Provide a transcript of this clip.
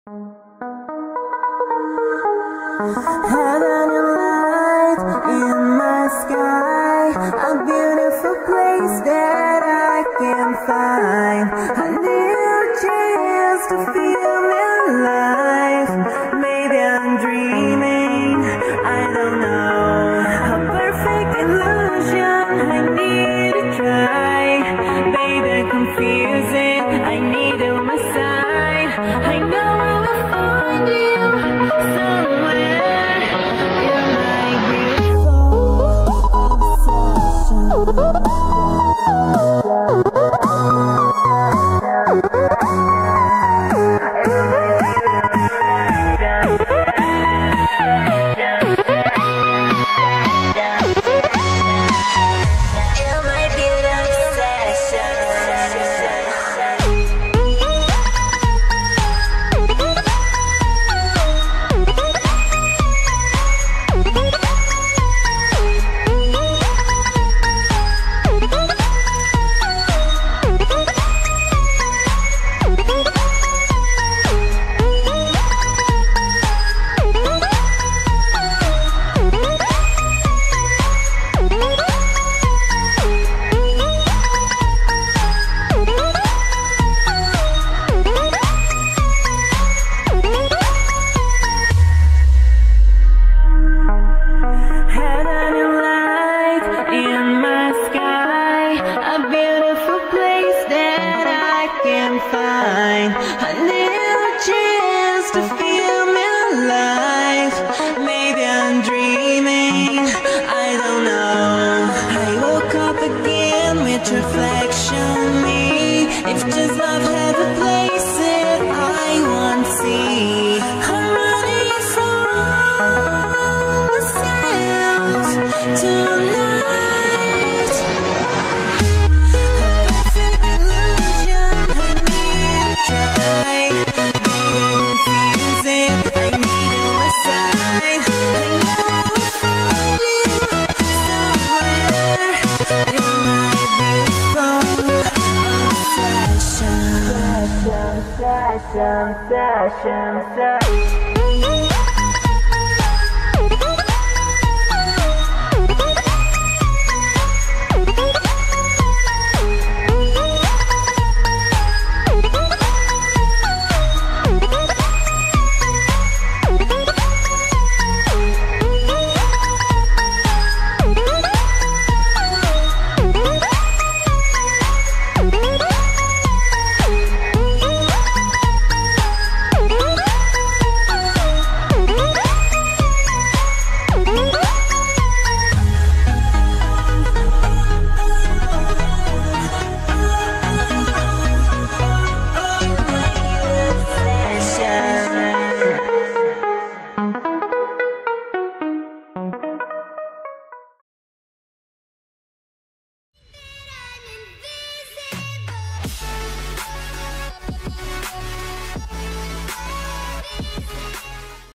Had a new light in my sky, a beautiful place that I can find, a little chance to feel alive. Maybe I'm dreaming, I don't know, a perfect illusion, I need to try. Baby, confusing, I need you on my side. I know I will find you somewhere. In my beautiful obsession. Reflection me, if just love had a place that I won't see. I'm running from myself tonight. A perfect illusion, I need to try. Baby, confusing, I need you on my side. I know I will find you somewhere in my Session.